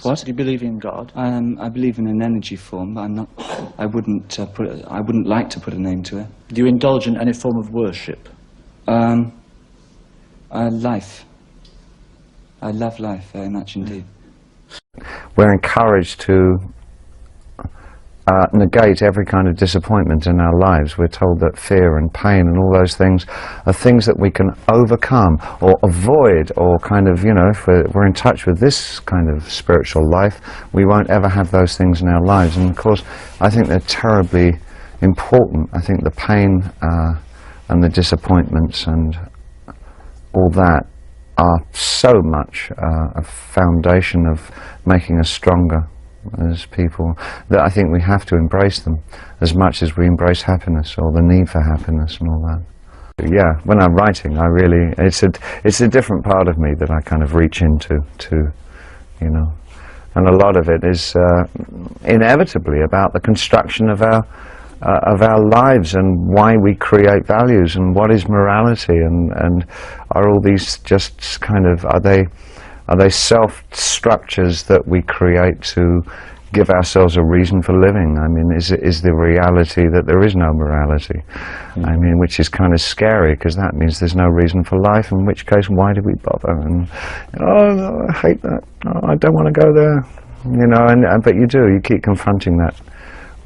What? Do you believe in God? I believe in an energy form, but I'm not. I wouldn't I wouldn't like to put a name to it. Do you indulge in any form of worship? Life. I love life very much indeed. We're encouraged to negate every kind of disappointment in our lives. We're told that fear and pain and all those things are things that we can overcome or avoid, or kind of, you know, if we're in touch with this kind of spiritual life, we won't ever have those things in our lives. And of course, I think they're terribly important. I think the pain and the disappointments and all that are so much a foundation of making us stronger as people, that I think we have to embrace them as much as we embrace happiness or the need for happiness and all that. Yeah, when I'm writing, I really, it's a different part of me that I kind of reach into, you know, and a lot of it is inevitably about the construction of our lives and why we create values and what is morality, and are all these just kind of, are they self-structures that we create to give ourselves a reason for living? I mean, is the reality that there is no morality? I mean, which is kind of scary, because that means there's no reason for life, in which case, why do we bother? And, oh, no, I hate that. Oh, I don't want to go there. You know, but you do. You keep confronting that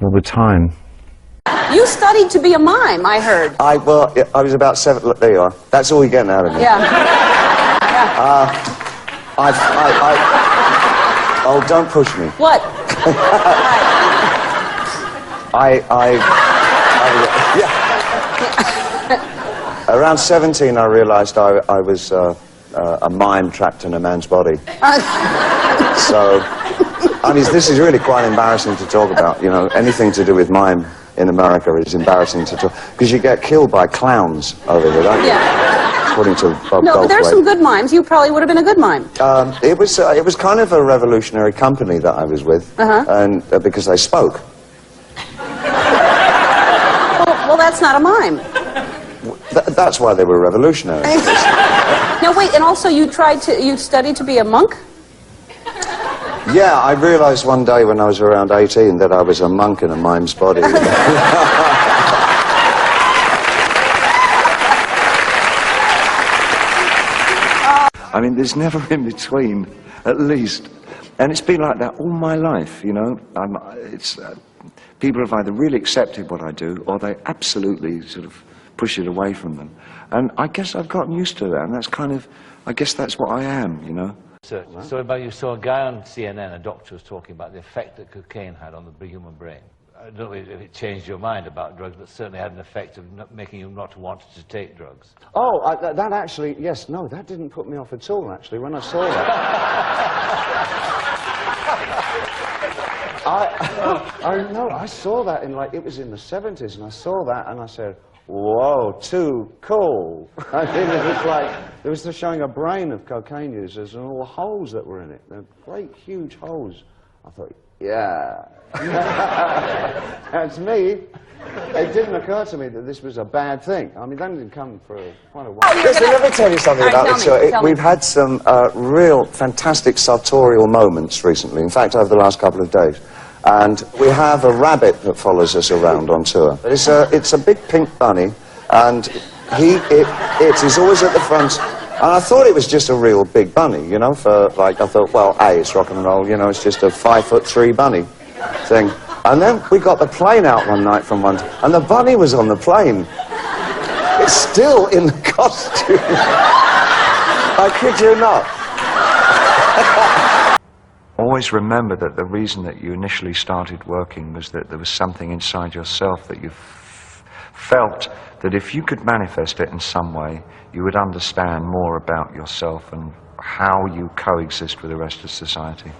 all the time. You studied to be a mime, I heard. I was about 7. Look, there you are. That's all you're getting out of me. Yeah. Oh, don't push me. What? Yeah. Around 17, I realized I was a mime trapped in a man's body. So, I mean, this is really quite embarrassing to talk about, you know. Anything to do with mime in America is embarrassing to talk, because you get killed by clowns over here, don't you? Yeah. According to Bob No, but there's Goldthwait. some good mimes. You probably would have been a good mime. It was kind of a revolutionary company that I was with, and because they spoke. Well, that's not a mime. That's why they were revolutionary. Now wait, and also you studied to be a monk? Yeah, I realized one day when I was around 18 that I was a monk in a mime's body. I mean, there's never in between, at least. And it's been like that all my life, you know. People have either really accepted what I do, or they absolutely sort of push it away from them. And I guess I've gotten used to that, and that's kind of, I guess that's what I am, you know. So about you saw a guy on CNN, a doctor was talking about the effect that cocaine had on the human brain. I don't know if it changed your mind about drugs, but certainly had an effect of making you not want to take drugs. Oh, that actually, yes, no, that didn't put me off at all, actually, when I saw that. I saw that in, like, it was in the 70s, and I saw that, and I said, whoa, too cool. I mean, it was like, it was just showing a brain of cocaine users and all the holes that were in it. They're great, huge holes. I thought, yeah. That's me. It didn't occur to me that this was a bad thing. I mean, that didn't come for quite a while. Listen, let me tell you something about this show. We've had some real fantastic sartorial moments recently. In fact, over the last couple of days. And we have a rabbit that follows us around on tour. It's a big pink bunny, and he's always at the front. And I thought it was just a real big bunny, you know, I thought, well, it's rock and roll, you know, it's just a 5'3" bunny thing. And then we got the plane out one night from one, and the bunny was on the plane. It's still in the costume. I kid you not. Always remember that the reason that you initially started working was that there was something inside yourself that you felt that if you could manifest it in some way, you would understand more about yourself and how you coexist with the rest of society.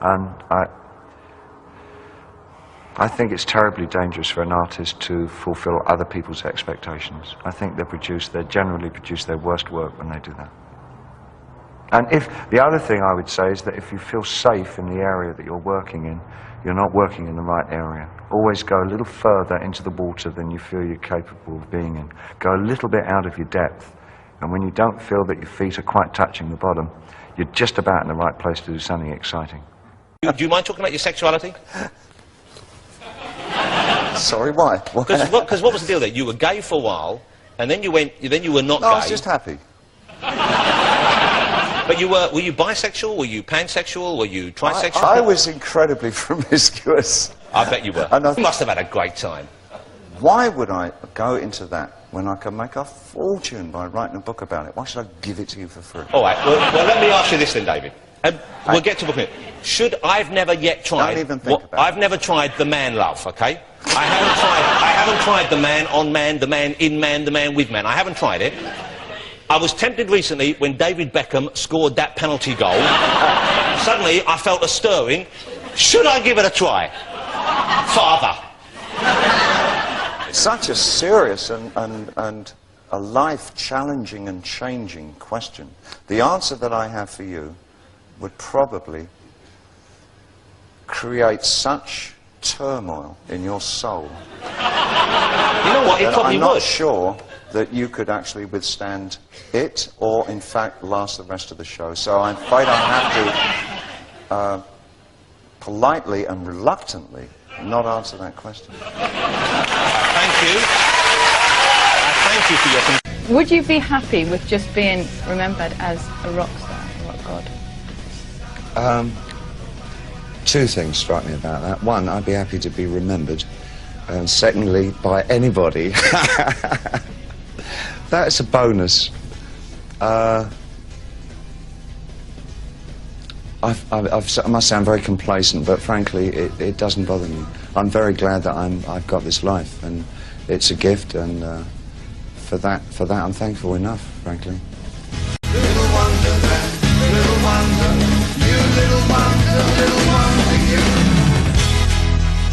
And I think it's terribly dangerous for an artist to fulfill other people's expectations. I think they generally produce their worst work when they do that. And the other thing I would say is that if you feel safe in the area that you're working in, you're not working in the right area. Always go a little further into the water than you feel you're capable of being in. Go a little bit out of your depth. And when you don't feel that your feet are quite touching the bottom, you're just about in the right place to do something exciting. Do you mind talking about your sexuality? Sorry, why? Because what was the deal there? You were gay for a while, and then you were not gay. I was just happy. But were you bisexual? Were you pansexual? Were you trisexual? I was incredibly promiscuous. I bet you were. And You must have had a great time. Why would I go into that when I can make a fortune by writing a book about it? Why should I give it to you for free? All right, well let me ask you this then, David. We'll get to the book. I've never yet tried... Don't even think about I've never tried the man love, okay? I haven't tried the man on man, the man in man, the man with man. I haven't tried it. I was tempted recently when David Beckham scored that penalty goal. Suddenly, I felt a stirring. Should I give it a try? Father. Such a serious and a life-challenging and changing question. The answer that I have for you would probably create such turmoil in your soul. You know what? It probably I'm not would. sure that you could actually withstand it, or in fact last the rest of the show. So I'm afraid I have to politely and reluctantly not answer that question. Thank you. Thank you for your... Would you be happy with just being remembered as a rock star, a rock god? Two things strike me about that. One, I'd be happy to be remembered. And secondly, by anybody. That's a bonus. I must sound very complacent, but frankly, it doesn't bother me. I'm very glad that I've got this life, and it's a gift, and for that I'm thankful enough, frankly.